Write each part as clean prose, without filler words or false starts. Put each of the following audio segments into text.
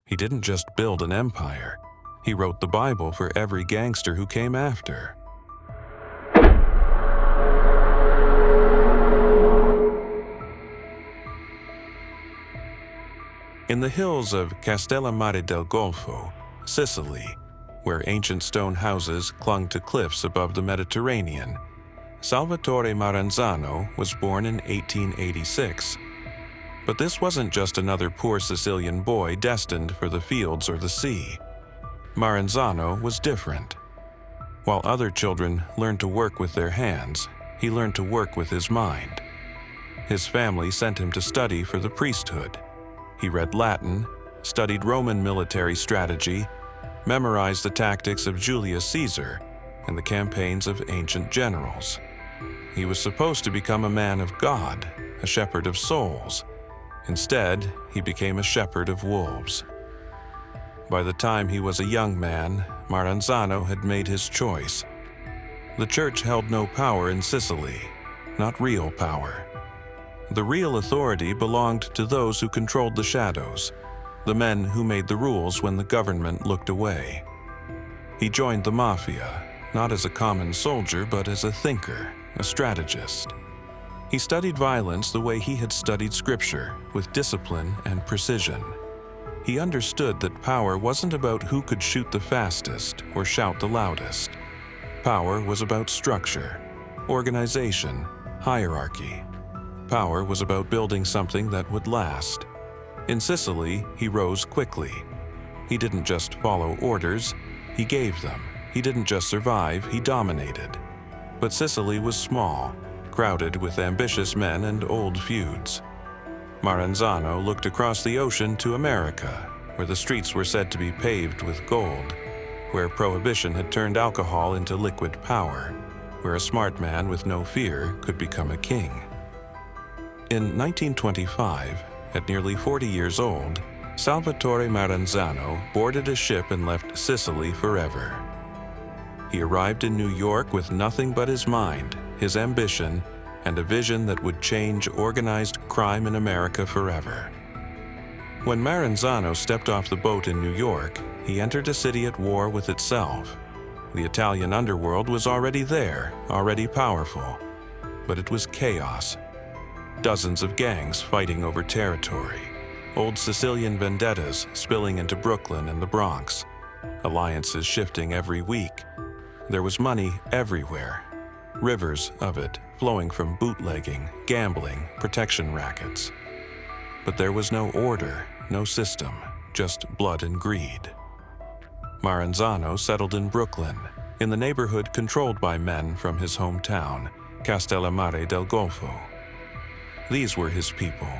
He didn't just build an empire. He wrote the Bible for every gangster who came after. In the hills of Castellammarese del Golfo, Sicily, where ancient stone houses clung to cliffs above the Mediterranean, Salvatore Maranzano was born in 1886. But this wasn't just another poor Sicilian boy destined for the fields or the sea. Maranzano was different. While other children learned to work with their hands, he learned to work with his mind. His family sent him to study for the priesthood. He read Latin, studied Roman military strategy, memorized the tactics of Julius Caesar and the campaigns of ancient generals. He was supposed to become a man of God, a shepherd of souls. Instead, he became a shepherd of wolves. By the time he was a young man, Maranzano had made his choice. The church held no power in Sicily, not real power. The real authority belonged to those who controlled the shadows, the men who made the rules when the government looked away. He joined the Mafia, not as a common soldier, but as a thinker, a strategist. He studied violence the way he had studied scripture, with discipline and precision. He understood that power wasn't about who could shoot the fastest or shout the loudest. Power was about structure, organization, hierarchy. Power was about building something that would last. In Sicily, he rose quickly. He didn't just follow orders, he gave them. He didn't just survive, he dominated. But Sicily was small, crowded with ambitious men and old feuds. Maranzano looked across the ocean to America, where the streets were said to be paved with gold, where prohibition had turned alcohol into liquid power, where a smart man with no fear could become a king. In 1925, at nearly 40 years old, Salvatore Maranzano boarded a ship and left Sicily forever. He arrived in New York with nothing but his mind, his ambition, and a vision that would change organized crime in America forever. When Maranzano stepped off the boat in New York, he entered a city at war with itself. The Italian underworld was already there, already powerful, but it was chaos. Dozens of gangs fighting over territory, old Sicilian vendettas spilling into Brooklyn and the Bronx, alliances shifting every week. There was money everywhere, rivers of it flowing from bootlegging, gambling, protection rackets. But there was no order, no system, just blood and greed. Maranzano settled in Brooklyn, in the neighborhood controlled by men from his hometown, Castellammarese del Golfo. These were his people,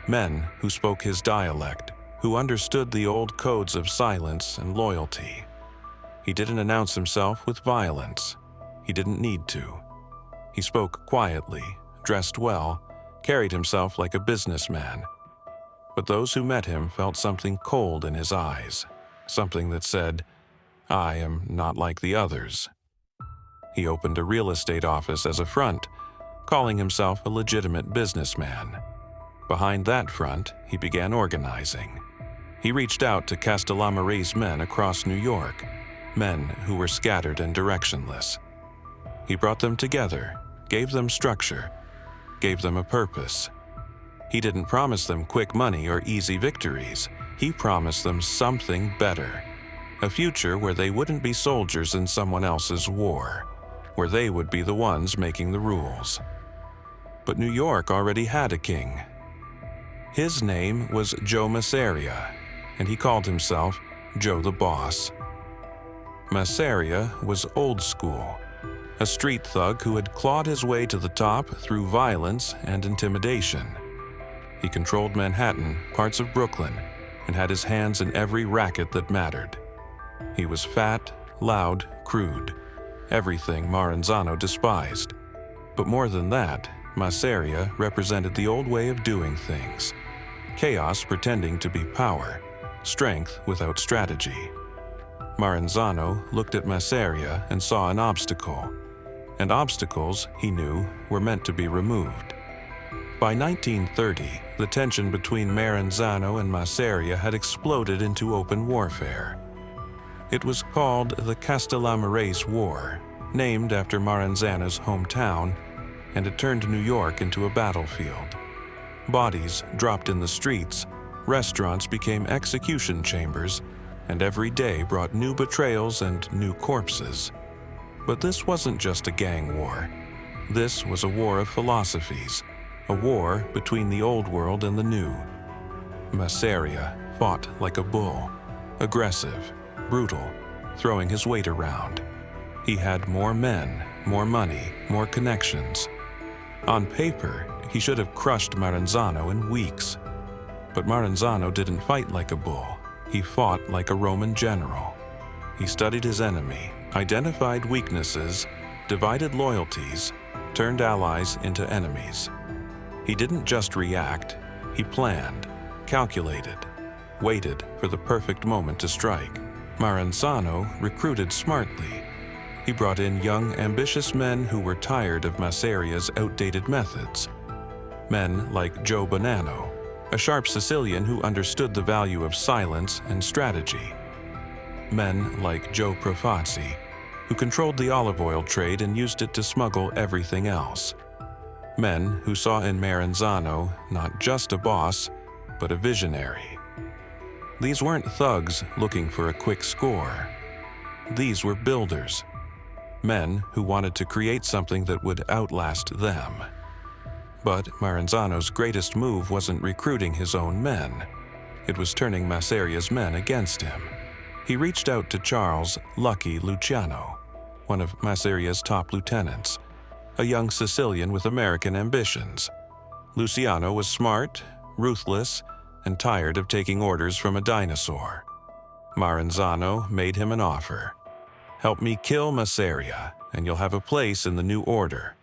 men who spoke his dialect, who understood the old codes of silence and loyalty. He didn't announce himself with violence. He didn't need to. He spoke quietly, dressed well, carried himself like a businessman. But those who met him felt something cold in his eyes, something that said, "I am not like the others." He opened a real estate office as a front, calling himself a legitimate businessman. Behind that front, he began organizing. He reached out to Castellammarese men across New York, men who were scattered and directionless. He brought them together, gave them structure, gave them a purpose. He didn't promise them quick money or easy victories. He promised them something better, a future where they wouldn't be soldiers in someone else's war, where they would be the ones making the rules. But New York already had a king. His name was Joe Masseria, and he called himself Joe the Boss. Masseria was old school, a street thug who had clawed his way to the top through violence and intimidation. He controlled Manhattan, parts of Brooklyn, and had his hands in every racket that mattered. He was fat, loud, crude, everything Maranzano despised. But more than that, Masseria represented the old way of doing things. Chaos pretending to be power, strength without strategy. Maranzano looked at Masseria and saw an obstacle. And obstacles, he knew, were meant to be removed. By 1930, the tension between Maranzano and Masseria had exploded into open warfare. It was called the Castellammarese War, named after Maranzano's hometown, and it turned New York into a battlefield. Bodies dropped in the streets, restaurants became execution chambers, and every day brought new betrayals and new corpses. But this wasn't just a gang war. This was a war of philosophies, a war between the old world and the new. Masseria fought like a bull, aggressive, brutal, throwing his weight around. He had more men, more money, more connections. On paper, he should have crushed Maranzano in weeks. But Maranzano didn't fight like a bull. He fought like a Roman general. He studied his enemy, identified weaknesses, divided loyalties, turned allies into enemies. He didn't just react, he planned, calculated, waited for the perfect moment to strike. Maranzano recruited smartly. He brought in young, ambitious men who were tired of Masseria's outdated methods. Men like Joe Bonanno, a sharp Sicilian who understood the value of silence and strategy. Men like Joe Profazzi, who controlled the olive oil trade and used it to smuggle everything else. Men who saw in Maranzano not just a boss, but a visionary. These weren't thugs looking for a quick score. These were builders. Men who wanted to create something that would outlast them. But Maranzano's greatest move wasn't recruiting his own men. It was turning Masseria's men against him. He reached out to Charles Lucky Luciano, one of Masseria's top lieutenants, a young Sicilian with American ambitions. Luciano was smart, ruthless, and tired of taking orders from a dinosaur. Maranzano made him an offer. "Help me kill Masseria, and you'll have a place in the new order."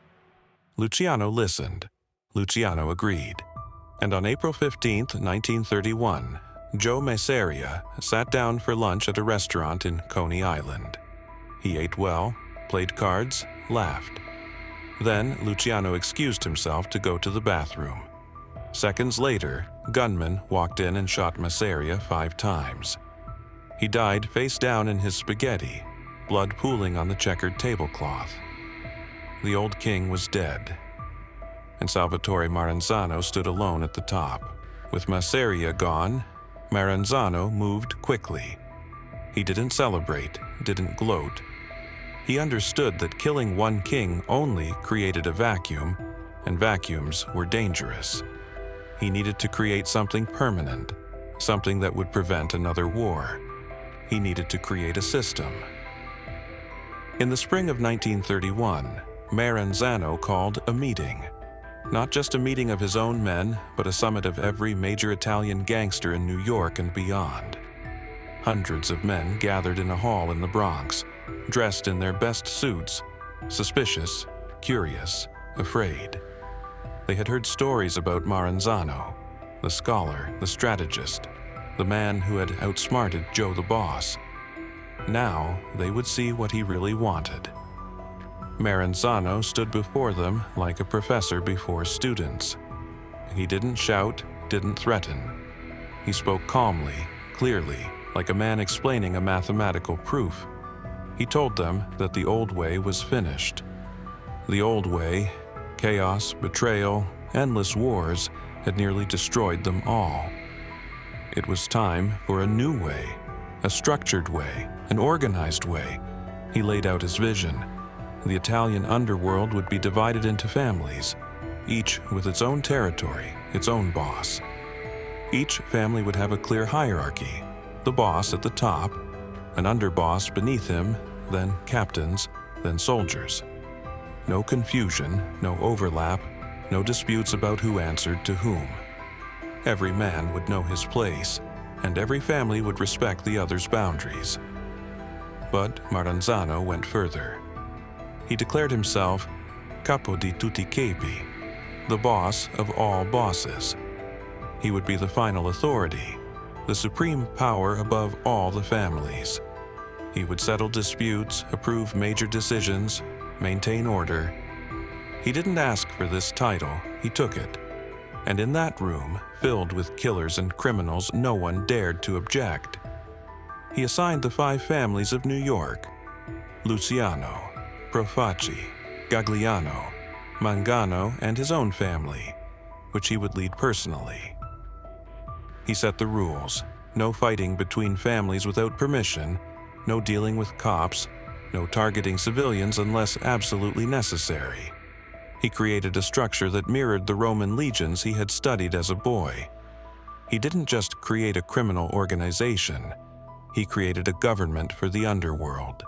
Luciano listened. Luciano agreed. And on April 15, 1931, Joe Masseria sat down for lunch at a restaurant in Coney Island. He ate well, played cards, laughed. Then Luciano excused himself to go to the bathroom. Seconds later, gunmen walked in and shot Masseria 5 times. He died face down in his spaghetti, blood pooling on the checkered tablecloth. The old king was dead, and Salvatore Maranzano stood alone at the top. With Masseria gone, Maranzano moved quickly. He didn't celebrate, didn't gloat. He understood that killing one king only created a vacuum, and vacuums were dangerous. He needed to create something permanent, something that would prevent another war. He needed to create a system. In the spring of 1931, Maranzano called a meeting. Not just a meeting of his own men, but a summit of every major Italian gangster in New York and beyond. Hundreds of men gathered in a hall in the Bronx, dressed in their best suits, suspicious, curious, afraid. They had heard stories about Maranzano, the scholar, the strategist, the man who had outsmarted Joe the boss. Now they would see what he really wanted. Maranzano stood before them like a professor before students. He didn't shout, didn't threaten. He spoke calmly, clearly, like a man explaining a mathematical proof. He told them that the old way was finished. The old way, chaos, betrayal, endless wars, had nearly destroyed them all. It was time for a new way, a structured way, an organized way. He laid out his vision. The Italian underworld would be divided into families, each with its own territory, its own boss. Each family would have a clear hierarchy, the boss at the top, an underboss beneath him, then captains, then soldiers. No confusion, no overlap, no disputes about who answered to whom. Every man would know his place, and every family would respect the other's boundaries. But Maranzano went further. He declared himself capo di tutti capi, the boss of all bosses. He would be the final authority, the supreme power above all the families. He would settle disputes, approve major decisions, maintain order. He didn't ask for this title, he took it. And in that room, filled with killers and criminals, no one dared to object. He assigned the 5 families of New York: Luciano, Profaci, Gagliano, Mangano, and his own family, which he would lead personally. He set the rules: no fighting between families without permission, no dealing with cops, no targeting civilians unless absolutely necessary. He created a structure that mirrored the Roman legions he had studied as a boy. He didn't just create a criminal organization, he created a government for the underworld.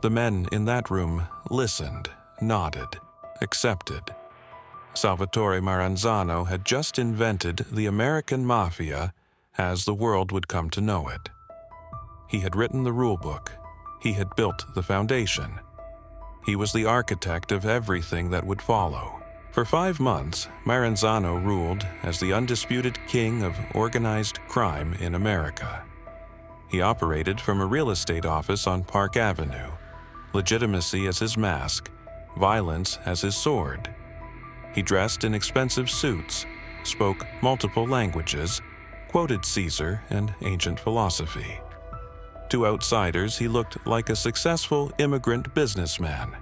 The men in that room listened, nodded, accepted. Salvatore Maranzano had just invented the American Mafia as the world would come to know it. He had written the rulebook. He had built the foundation. He was the architect of everything that would follow. For 5 months, Maranzano ruled as the undisputed king of organized crime in America. He operated from a real estate office on Park Avenue, legitimacy as his mask, violence as his sword. He dressed in expensive suits, spoke multiple languages, quoted Caesar and ancient philosophy. To outsiders, he looked like a successful immigrant businessman.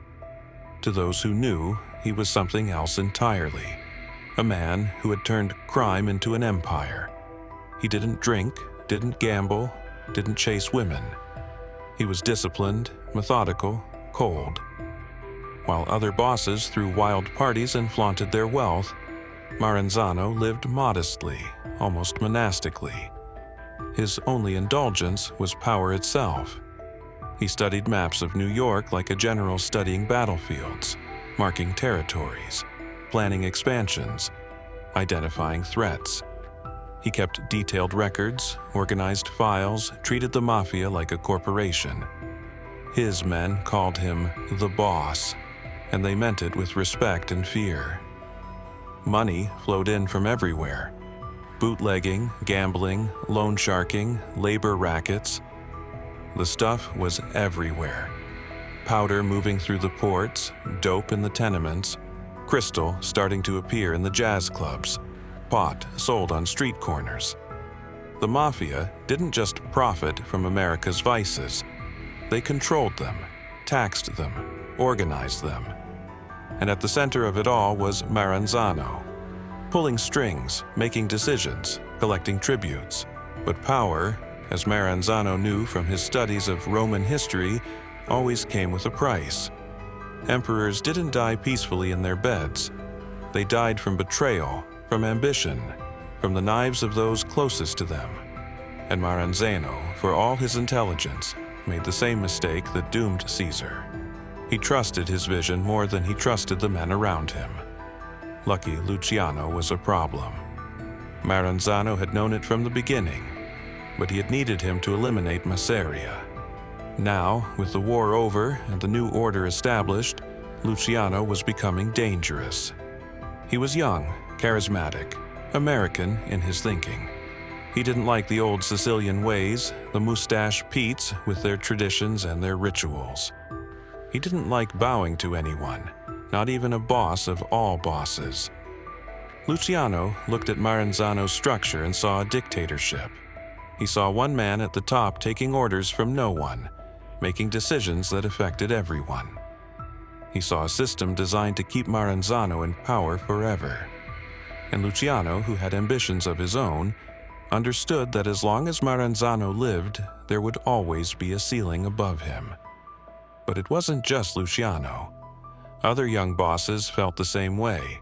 To those who knew, he was something else entirely. A man who had turned crime into an empire. He didn't drink, didn't gamble, didn't chase women. He was disciplined, methodical, cold. While other bosses threw wild parties and flaunted their wealth, Maranzano lived modestly, almost monastically. His only indulgence was power itself. He studied maps of New York like a general studying battlefields, marking territories, planning expansions, identifying threats. He kept detailed records, organized files, treated the mafia like a corporation. His men called him the boss, and they meant it with respect and fear. Money flowed in from everywhere: bootlegging, gambling, loan sharking, labor rackets. The stuff was everywhere. Powder moving through the ports, dope in the tenements, crystal starting to appear in the jazz clubs, pot sold on street corners. The mafia didn't just profit from America's vices. They controlled them, taxed them, organized them. And at the center of it all was Maranzano, pulling strings, making decisions, collecting tributes. But power, as Maranzano knew from his studies of Roman history, always came with a price. Emperors didn't die peacefully in their beds. They died from betrayal, from ambition, from the knives of those closest to them. And Maranzano, for all his intelligence, made the same mistake that doomed Caesar. He trusted his vision more than he trusted the men around him. Lucky Luciano was a problem. Maranzano had known it from the beginning, but he had needed him to eliminate Masseria. Now, with the war over and the new order established, Luciano was becoming dangerous. He was young, charismatic, American in his thinking. He didn't like the old Sicilian ways, the mustache Petes with their traditions and their rituals. He didn't like bowing to anyone, not even a boss of all bosses. Luciano looked at Maranzano's structure and saw a dictatorship. He saw one man at the top taking orders from no one, making decisions that affected everyone. He saw a system designed to keep Maranzano in power forever. And Luciano, who had ambitions of his own, understood that as long as Maranzano lived, there would always be a ceiling above him. But it wasn't just Luciano. Other young bosses felt the same way.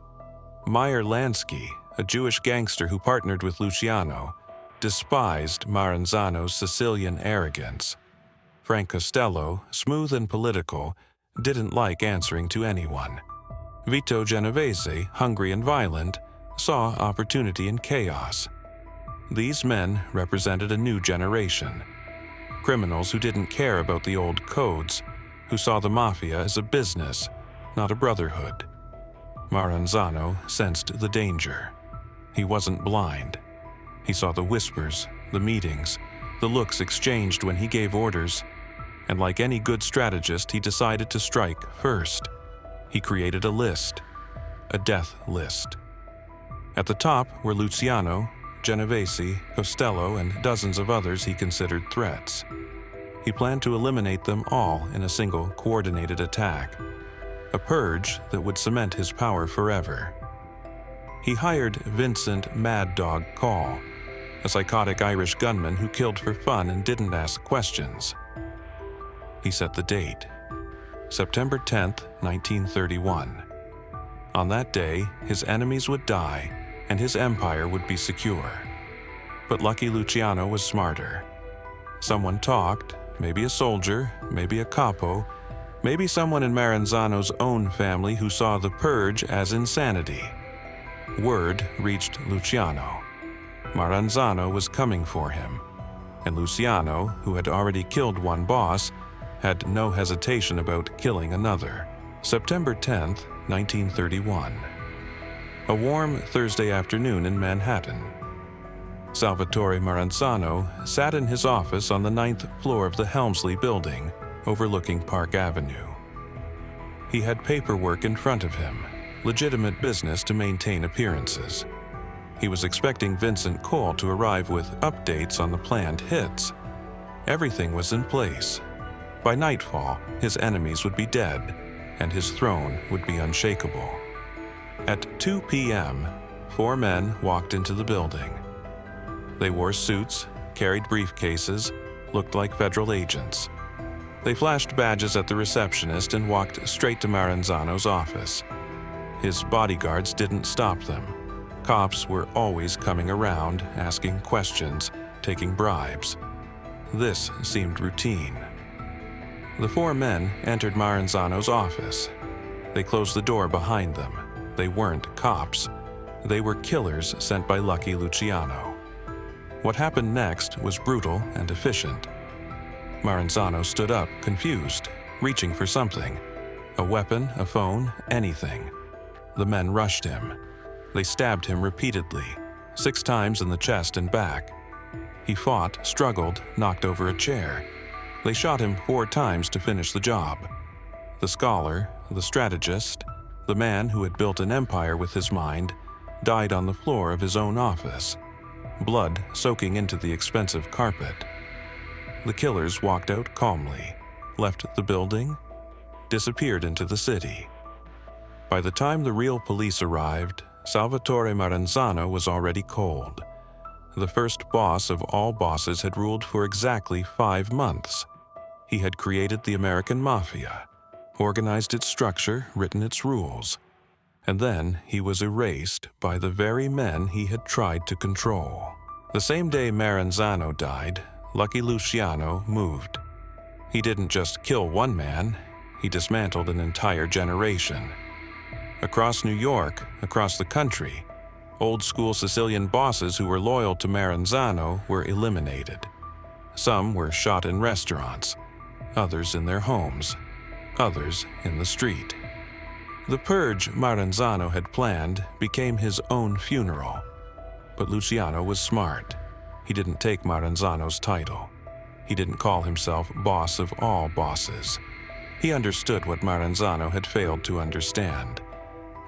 Meyer Lansky, a Jewish gangster who partnered with Luciano, despised Maranzano's Sicilian arrogance. Frank Costello, smooth and political, didn't like answering to anyone. Vito Genovese, hungry and violent, saw opportunity in chaos. These men represented a new generation. Criminals who didn't care about the old codes, who saw the mafia as a business, not a brotherhood. Maranzano sensed the danger. He wasn't blind. He saw the whispers, the meetings, the looks exchanged when he gave orders, and like any good strategist, he decided to strike first. He created a list, a death list. At the top were Luciano, Genovese, Costello, and dozens of others he considered threats. He planned to eliminate them all in a single coordinated attack, a purge that would cement his power forever. He hired Vincent Mad Dog Call, a psychotic Irish gunman who killed for fun and didn't ask questions. He set the date, September 10th, 1931. On that day, his enemies would die and his empire would be secure. But Lucky Luciano was smarter. Someone talked, maybe a soldier, maybe a capo, maybe someone in Maranzano's own family who saw the purge as insanity. Word reached Luciano. Maranzano was coming for him, and Luciano, who had already killed one boss, had no hesitation about killing another. September 10th, 1931. A warm Thursday afternoon in Manhattan. Salvatore Maranzano sat in his office on the 9th floor of the Helmsley building, overlooking Park Avenue. He had paperwork in front of him, legitimate business to maintain appearances. He was expecting Vincent Cole to arrive with updates on the planned hits. Everything was in place. By nightfall, his enemies would be dead, and his throne would be unshakable. At 2 p.m., 4 men walked into the building. They wore suits, carried briefcases, looked like federal agents. They flashed badges at the receptionist and walked straight to Maranzano's office. His bodyguards didn't stop them. Cops were always coming around, asking questions, taking bribes. This seemed routine. The 4 men entered Maranzano's office. They closed the door behind them. They weren't cops. They were killers sent by Lucky Luciano. What happened next was brutal and efficient. Maranzano stood up, confused, reaching for something. A weapon, a phone, anything. The men rushed him. They stabbed him repeatedly, 6 times in the chest and back. He fought, struggled, knocked over a chair. They shot him 4 times to finish the job. The scholar, the strategist, the man who had built an empire with his mind, died on the floor of his own office, blood soaking into the expensive carpet. The killers walked out calmly, left the building, disappeared into the city. By the time the real police arrived, Salvatore Maranzano was already cold. The first boss of all bosses had ruled for exactly 5 months. He had created the American Mafia, organized its structure, written its rules, and then he was erased by the very men he had tried to control. The same day Maranzano died, Lucky Luciano moved. He didn't just kill one man, he dismantled an entire generation. Across New York, across the country, old-school Sicilian bosses who were loyal to Maranzano were eliminated. Some were shot in restaurants, others in their homes, others in the street. The purge Maranzano had planned became his own funeral. But Luciano was smart. He didn't take Maranzano's title. He didn't call himself boss of all bosses. He understood what Maranzano had failed to understand.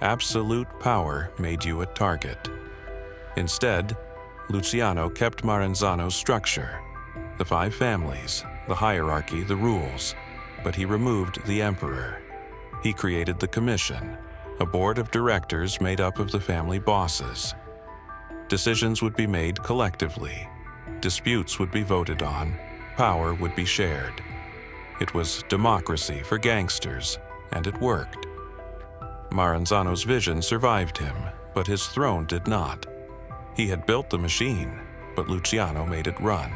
Absolute power made you a target. Instead, Luciano kept Maranzano's structure, the 5 families, the hierarchy, the rules, but he removed the emperor. He created the commission, a board of directors made up of the family bosses. Decisions would be made collectively. Disputes would be voted on. Power would be shared. It was democracy for gangsters, and it worked. Maranzano's vision survived him, but his throne did not. He had built the machine, but Luciano made it run.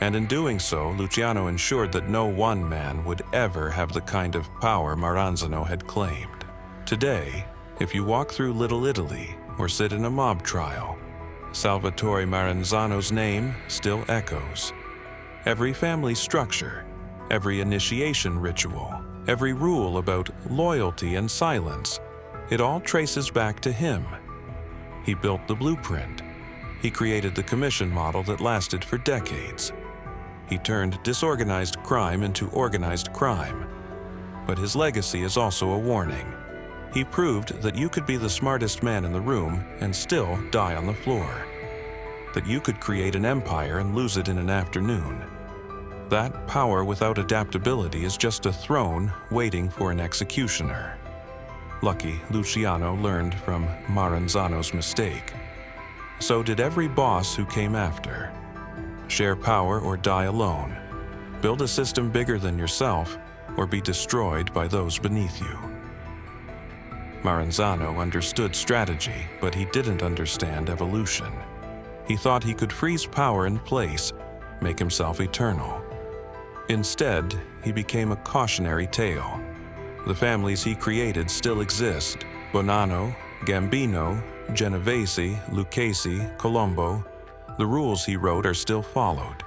And in doing so, Luciano ensured that no one man would ever have the kind of power Maranzano had claimed. Today, if you walk through Little Italy or sit in a mob trial, Salvatore Maranzano's name still echoes. Every family structure, every initiation ritual, every rule about loyalty and silence, it all traces back to him. He built the blueprint. He created the commission model that lasted for decades. He turned disorganized crime into organized crime. But his legacy is also a warning. He proved that you could be the smartest man in the room and still die on the floor. That you could create an empire and lose it in an afternoon. That power without adaptability is just a throne waiting for an executioner. Lucky Luciano learned from Maranzano's mistake. So did every boss who came after. Share power or die alone. Build a system bigger than yourself or be destroyed by those beneath you. Maranzano understood strategy, but he didn't understand evolution. He thought he could freeze power in place, make himself eternal. Instead, he became a cautionary tale. The families he created still exist: Bonanno, Gambino, Genovese, Lucchese, Colombo. The rules he wrote are still followed.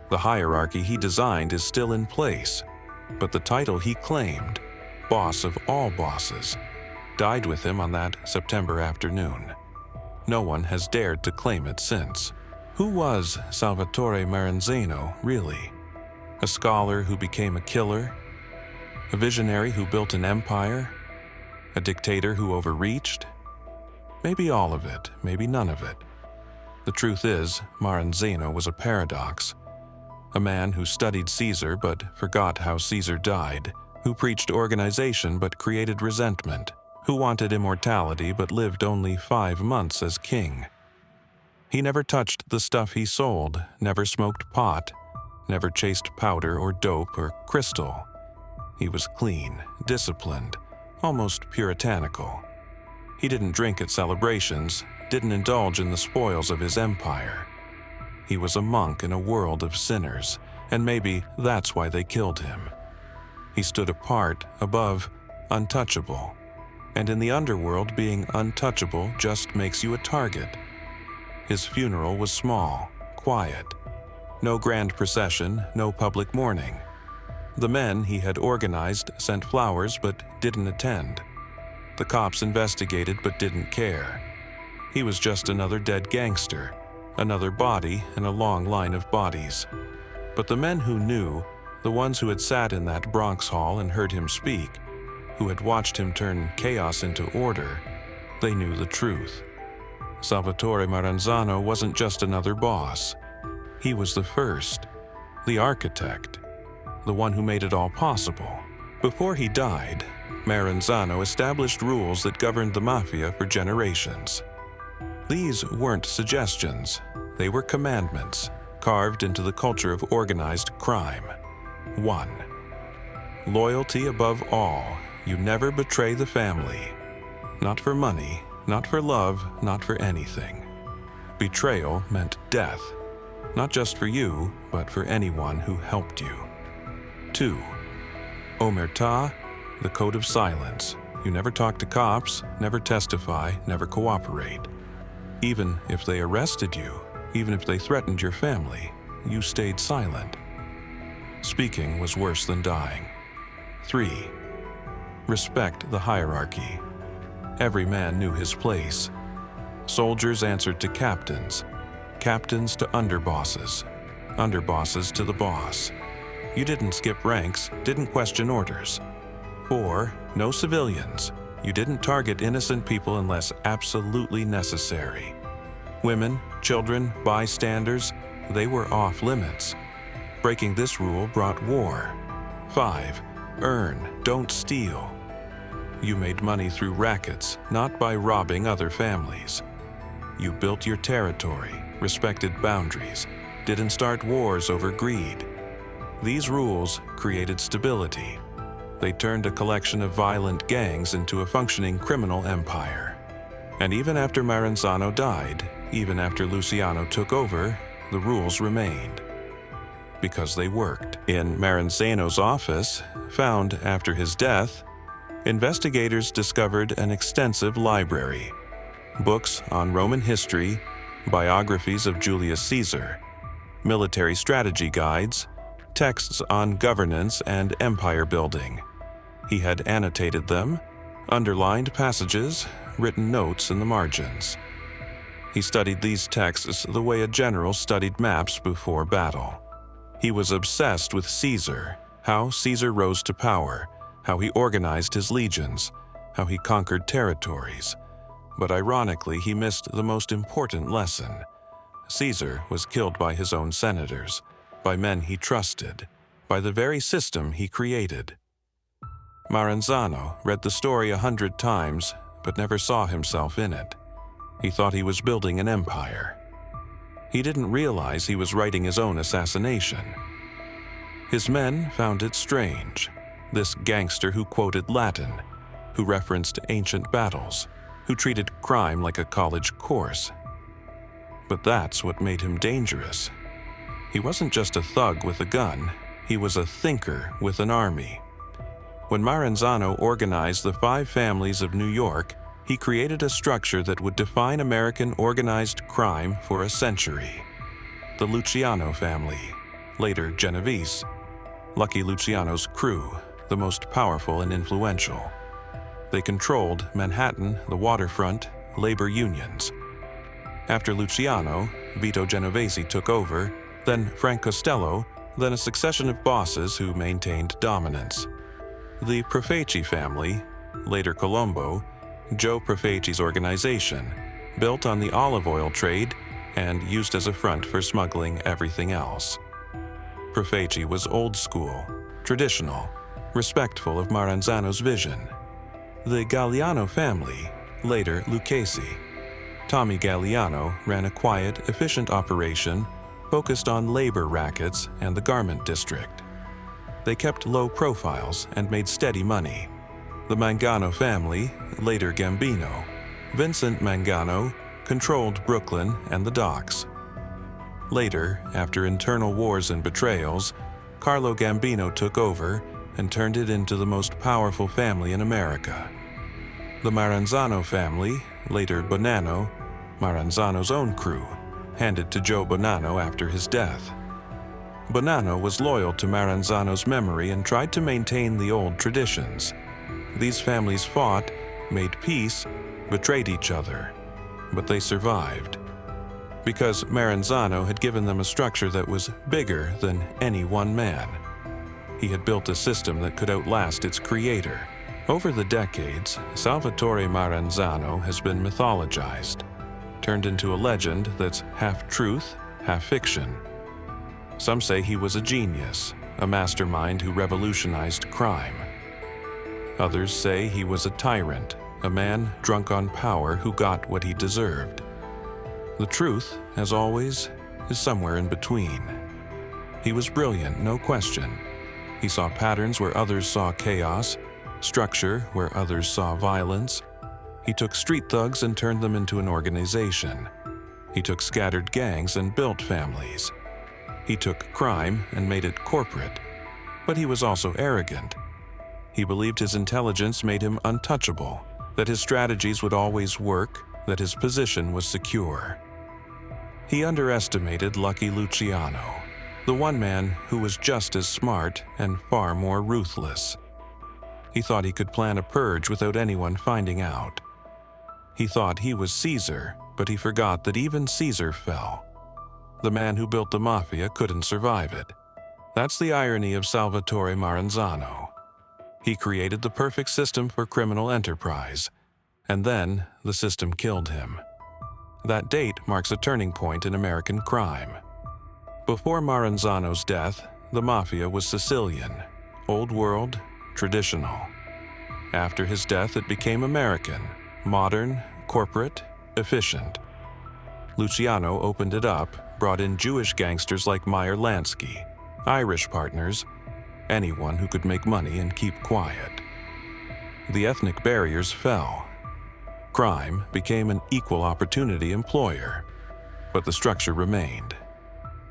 The hierarchy he designed is still in place, but the title he claimed, boss of all bosses, died with him on that September afternoon. No one has dared to claim it since. Who was Salvatore Maranzano, really? A scholar who became a killer? A visionary who built an empire? A dictator who overreached? Maybe all of it, maybe none of it. The truth is, Maranzano was a paradox. A man who studied Caesar but forgot how Caesar died, who preached organization but created resentment, who wanted immortality but lived only 5 months as king. He never touched the stuff he sold, never smoked pot, never chased powder or dope or crystal. He was clean, disciplined, almost puritanical. He didn't drink at celebrations, didn't indulge in the spoils of his empire. He was a monk in a world of sinners, and maybe that's why they killed him. He stood apart, above, untouchable. And in the underworld, being untouchable just makes you a target. His funeral was small, quiet. No grand procession, no public mourning. The men he had organized sent flowers but didn't attend. The cops investigated but didn't care. He was just another dead gangster, another body in a long line of bodies. But the men who knew, the ones who had sat in that Bronx hall and heard him speak, who had watched him turn chaos into order, they knew the truth. Salvatore Maranzano wasn't just another boss. He was the first, the architect, the one who made it all possible. Before he died, Maranzano established rules that governed the Mafia for generations. These weren't suggestions, they were commandments, carved into the culture of organized crime. 1. Loyalty above all. You never betray the family. Not for money, not for love, not for anything. Betrayal meant death, not just for you, but for anyone who helped you. 2. Omertà, the code of silence. You never talk to cops, never testify, never cooperate. Even if they arrested you, even if they threatened your family, you stayed silent. Speaking was worse than dying. 3. Respect the hierarchy. Every man knew his place. Soldiers answered to captains, captains to underbosses, underbosses to the boss. You didn't skip ranks, didn't question orders. 4. No civilians. You didn't target innocent people unless absolutely necessary. Women, children, bystanders, they were off limits. Breaking this rule brought war. 5. Earn, don't steal. You made money through rackets, not by robbing other families. You built your territory, respected boundaries, didn't start wars over greed. These rules created stability. They turned a collection of violent gangs into a functioning criminal empire. And even after Maranzano died, even after Luciano took over, the rules remained. Because they worked. In Maranzano's office, found after his death, investigators discovered an extensive library. Books on Roman history, biographies of Julius Caesar, military strategy guides, texts on governance and empire building. He had annotated them, underlined passages, written notes in the margins. He studied these texts the way a general studied maps before battle. He was obsessed with Caesar, how Caesar rose to power, how he organized his legions, how he conquered territories. But ironically, he missed the most important lesson. Caesar was killed by his own senators, by men he trusted, by the very system he created. Maranzano read the story 100 times, but never saw himself in it. He thought he was building an empire. He didn't realize he was writing his own assassination. His men found it strange. This gangster who quoted Latin, who referenced ancient battles, who treated crime like a college course. But that's what made him dangerous. He wasn't just a thug with a gun, he was a thinker with an army. When Maranzano organized the 5 families of New York, he created a structure that would define American organized crime for a century. The Luciano family, later Genovese, Lucky Luciano's crew, the most powerful and influential. They controlled Manhattan, the waterfront, labor unions. After Luciano, Vito Genovese took over, then Frank Costello, then a succession of bosses who maintained dominance. The Profeci family, later Colombo, Joe Profeci's organization, built on the olive oil trade and used as a front for smuggling everything else. Profeci was old school, traditional, respectful of Maranzano's vision. The Galliano family, later Lucchesi. Tommy Galliano ran a quiet, efficient operation focused on labor rackets and the garment district. They kept low profiles and made steady money. The Mangano family, later Gambino, Vincent Mangano, controlled Brooklyn and the docks. Later, after internal wars and betrayals, Carlo Gambino took over and turned it into the most powerful family in America. The Maranzano family, later Bonanno, Maranzano's own crew, handed to Joe Bonanno after his death. Bonanno was loyal to Maranzano's memory and tried to maintain the old traditions. These families fought, made peace, betrayed each other, but they survived. Because Maranzano had given them a structure that was bigger than any one man. He had built a system that could outlast its creator. Over the decades, Salvatore Maranzano has been mythologized, turned into a legend that's half truth, half fiction. Some say he was a genius, a mastermind who revolutionized crime. Others say he was a tyrant, a man drunk on power who got what he deserved. The truth, as always, is somewhere in between. He was brilliant, no question. He saw patterns where others saw chaos, structure where others saw violence. He took street thugs and turned them into an organization. He took scattered gangs and built families. He took crime and made it corporate. But he was also arrogant. He believed his intelligence made him untouchable, that his strategies would always work, that his position was secure. He underestimated Lucky Luciano, the one man who was just as smart and far more ruthless. He thought he could plan a purge without anyone finding out. He thought he was Caesar, but he forgot that even Caesar fell. The man who built the Mafia couldn't survive it. That's the irony of Salvatore Maranzano. He created the perfect system for criminal enterprise, and then the system killed him. That date marks a turning point in American crime. Before Maranzano's death, the Mafia was Sicilian, old world, traditional. After his death, it became American, modern, corporate, efficient. Luciano opened it up, brought in Jewish gangsters like Meyer Lansky, Irish partners, anyone who could make money and keep quiet. The ethnic barriers fell. Crime became an equal opportunity employer, but the structure remained.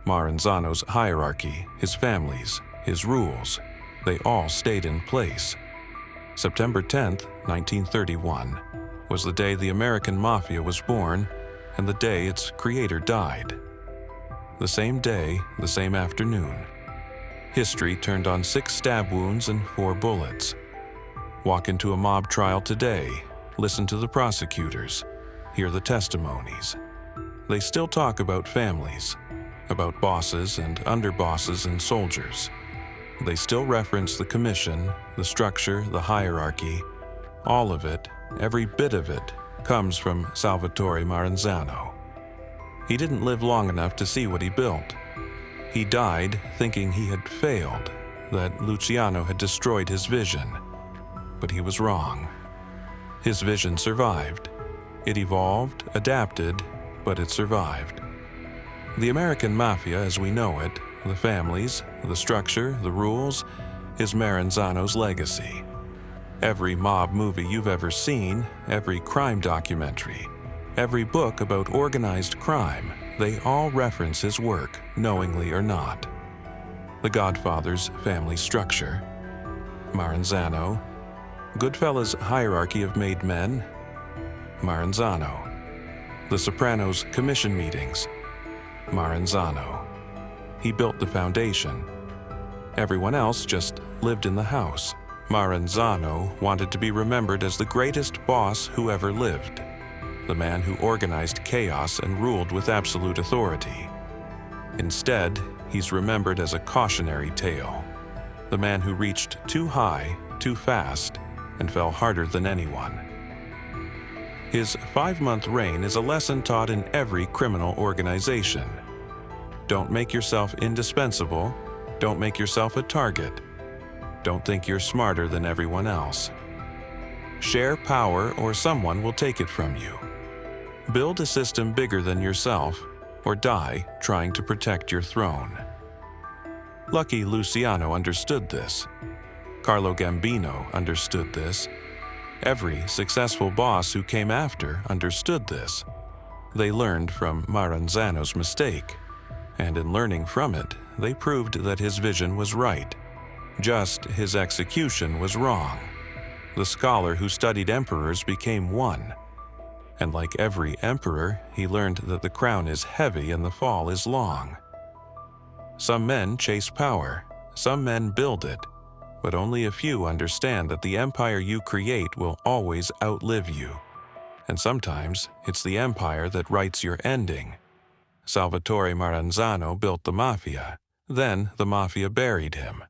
Maranzano's hierarchy, his families, his rules, they all stayed in place. September 10th, 1931, was the day the American Mafia was born and the day its creator died. The same day, the same afternoon, history turned on 6 stab wounds and 4 bullets. Walk into a mob trial today, listen to the prosecutors, hear the testimonies. They still talk about families, about bosses and underbosses and soldiers. They still reference the commission, the structure, the hierarchy, All of it, every bit of it, comes from Salvatore Maranzano. He didn't live long enough to see what he built. He died thinking he had failed, that Luciano had destroyed his vision. But he was wrong. His vision survived. It evolved, adapted, but it survived. The American Mafia as we know it, the families, the structure, the rules, is Maranzano's legacy. Every mob movie you've ever seen, every crime documentary, every book about organized crime, they all reference his work, knowingly or not. The Godfather's family structure, Maranzano. Goodfellas' hierarchy of made men, Maranzano. The Sopranos' commission meetings, Maranzano. He built the foundation. Everyone else just lived in the house. Maranzano wanted to be remembered as the greatest boss who ever lived, the man who organized chaos and ruled with absolute authority. Instead, he's remembered as a cautionary tale, the man who reached too high, too fast, and fell harder than anyone. His 5-month reign is a lesson taught in every criminal organization. Don't make yourself indispensable. Don't make yourself a target. Don't think you're smarter than everyone else. Share power or someone will take it from you. Build a system bigger than yourself or die trying to protect your throne. Lucky Luciano understood this. Carlo Gambino understood this. Every successful boss who came after understood this. They learned from Maranzano's mistake, and in learning from it, they proved that his vision was right. Just his execution was wrong. The scholar who studied emperors became one. And like every emperor, he learned that the crown is heavy and the fall is long. Some men chase power, some men build it, but only a few understand that the empire you create will always outlive you. And sometimes it's the empire that writes your ending. Salvatore Maranzano built the Mafia, then the Mafia buried him.